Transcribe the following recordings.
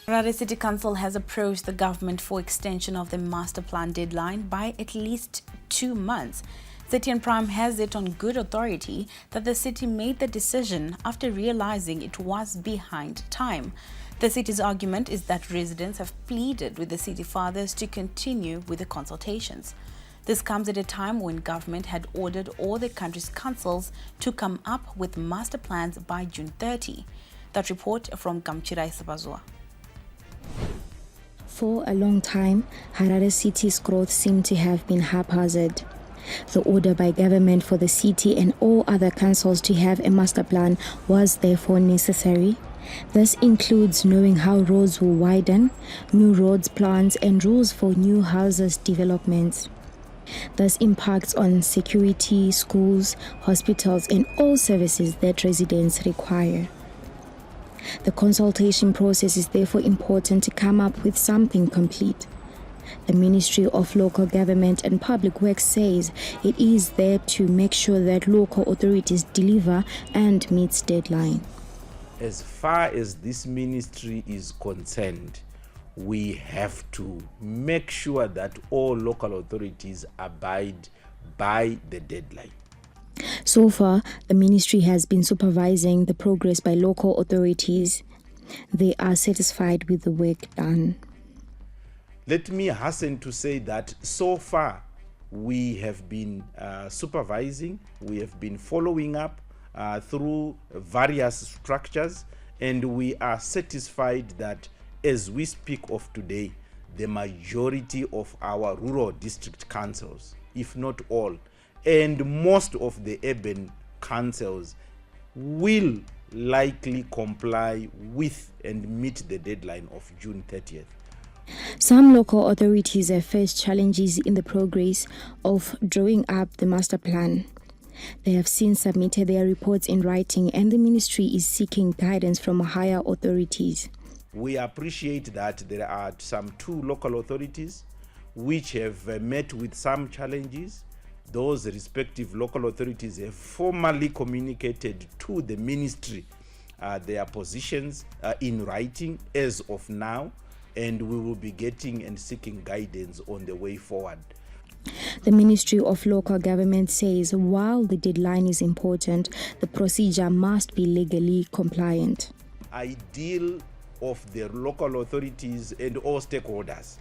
Harare City Council has approached the government for extension of the master plan deadline by at least 2 months. City and Prime has it on good authority that the city made the decision after realizing it was behind time. The city's argument is that residents have pleaded with the city fathers to continue with the consultations. This comes at a time when government had ordered all the country's councils to come up with master plans by June 30. That report from Harare City. For a long time, Harare City's growth seemed to have been haphazard. The order by government for the city and all other councils to have a master plan was therefore necessary. This includes knowing how roads will widen, new roads plans and rules for new houses developments. This impacts on security, schools, hospitals and all services that residents require. The consultation process is therefore important to come up with something complete. The Ministry of Local Government and Public Works says it is there to make sure that local authorities deliver and meet deadline. As far as this ministry is concerned, we have to make sure that all local authorities abide by the deadline. So far, the ministry has been supervising the progress by local authorities. They are satisfied with the work done. Let me hasten to say that so far we have been supervising, we have been following up through various structures, and we are satisfied that as we speak of today, the majority of our rural district councils, if not all, and most of the urban councils will likely comply with and meet the deadline of June 30th. Some local authorities have faced challenges in the progress of drawing up the master plan. They have since submitted their reports in writing and the ministry is seeking guidance from higher authorities. We appreciate that there are some 2 local authorities which have met with some challenges. Those respective local authorities have formally communicated to the ministry their positions in writing as of now, and we will be getting and seeking guidance on the way forward. The Ministry of Local Government says while the deadline is important, the procedure must be legally compliant. Ideal of the local authorities and all stakeholders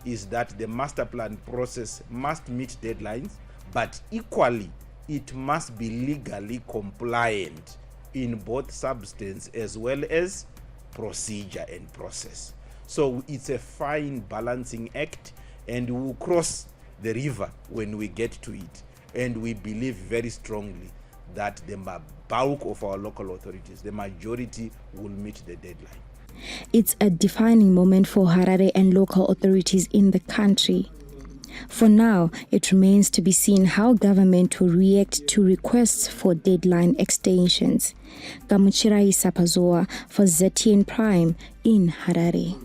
is that the master plan process must meet deadlines, but equally it must be legally compliant in both substance as well as procedure and process. So it's a fine balancing act, and we will cross the river when we get to it. And we believe very strongly that the bulk of our local authorities, the majority, will meet the deadline. It's a defining moment for Harare and local authorities in the country. For now, it remains to be seen how government will react to requests for deadline extensions. Harare City for ZTN Prime in Harare.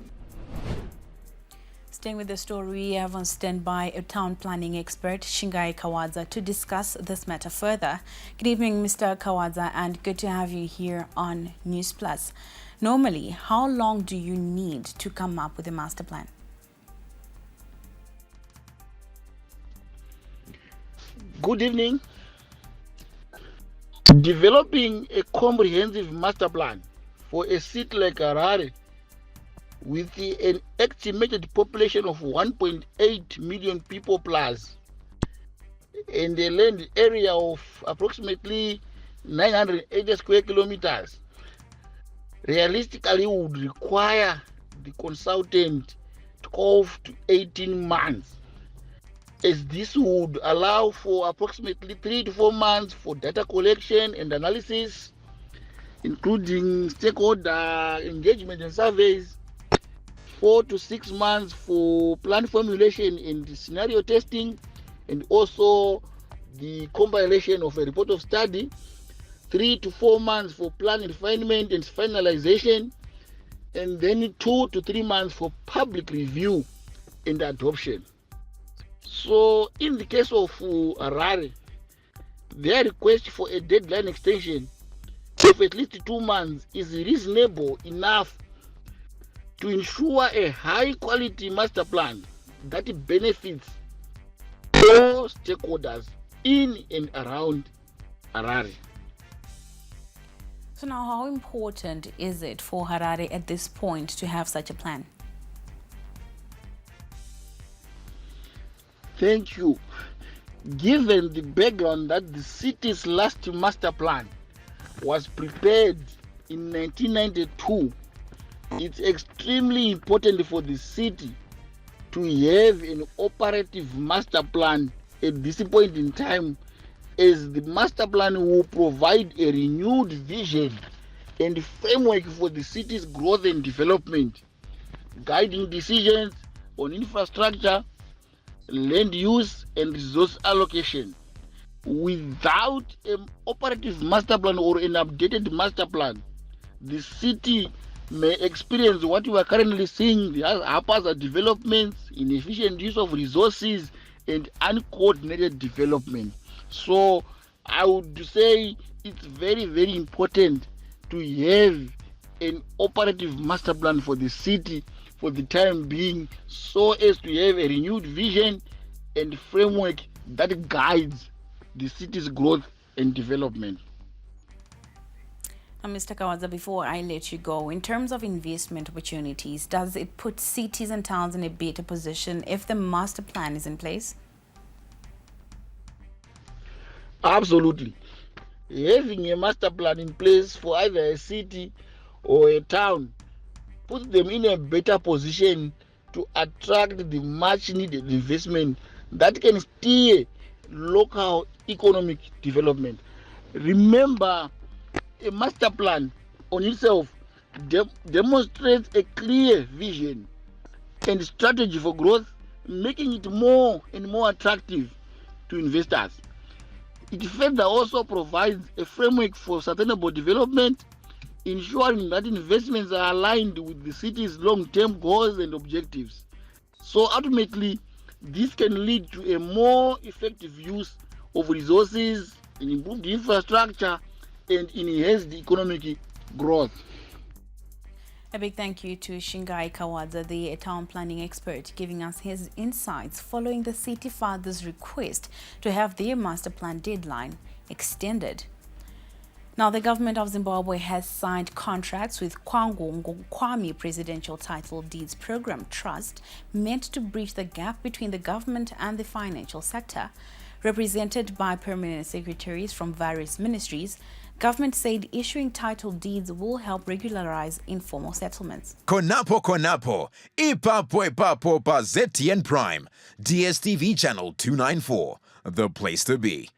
Staying with the story, we have on standby a town planning expert, Shingai Kawadza, to discuss this matter further. Good evening, Mr. Kawadza, and good to have you here on News Plus. Normally, how long do you need to come up with a master plan? Good evening. Developing a comprehensive master plan for a city like Harare with an estimated population of 1.8 million people plus and a land area of approximately 980 square kilometers realistically would require the consultant 12 to 18 months, as this would allow for approximately 3 to 4 months for data collection and analysis, including stakeholder engagement and surveys, 4 to 6 months for plan formulation and scenario testing, and also the compilation of a report of study, 3 to 4 months for plan refinement and finalization, and then 2 to 3 months for public review and adoption. So in the case of Harare, their request for a deadline extension of at least 2 months is reasonable enough to ensure a high quality master plan that benefits all stakeholders in and around Harare. So now, how important is it for Harare at this point to have such a plan? Thank you. Given the background that the city's last master plan was prepared in 1992, it's extremely important for the city to have an operative master plan at this point in time, as the master plan will provide a renewed vision and framework for the city's growth and development, guiding decisions on infrastructure, land use and resource allocation. Without an operative master plan or an updated master plan, the city may experience what we are currently seeing, the haphazard developments, inefficient use of resources, and uncoordinated development. So I would say it's very, very important to have an operative master plan for the city for the time being, so as to have a renewed vision and framework that guides the city's growth and development. Now, Mr. Kawadza, before I let you go, in terms of investment opportunities, does it put cities and towns in a better position if the master plan is in place? Absolutely. Having a master plan in place for either a city or a town puts them in a better position to attract the much needed investment that can steer local economic development. Remember, a master plan on itself demonstrates a clear vision and strategy for growth, making it more and more attractive to investors. It further also provides a framework for sustainable development, ensuring that investments are aligned with the city's long-term goals and objectives. So ultimately, this can lead to a more effective use of resources, an improved infrastructure, and enhanced economic growth. A big thank you to Shingai Kawadza, the town planning expert, giving us his insights following the city father's request to have their master plan deadline extended. Now, the government of Zimbabwe has signed contracts with Kwangu Kwame Presidential Title Deeds Program Trust, meant to bridge the gap between the government and the financial sector. Represented by permanent secretaries from various ministries, government said issuing title deeds will help regularize informal settlements. Konapo Konapo, Ipapo pa ZTN Prime, DSTV channel 294, the place to be.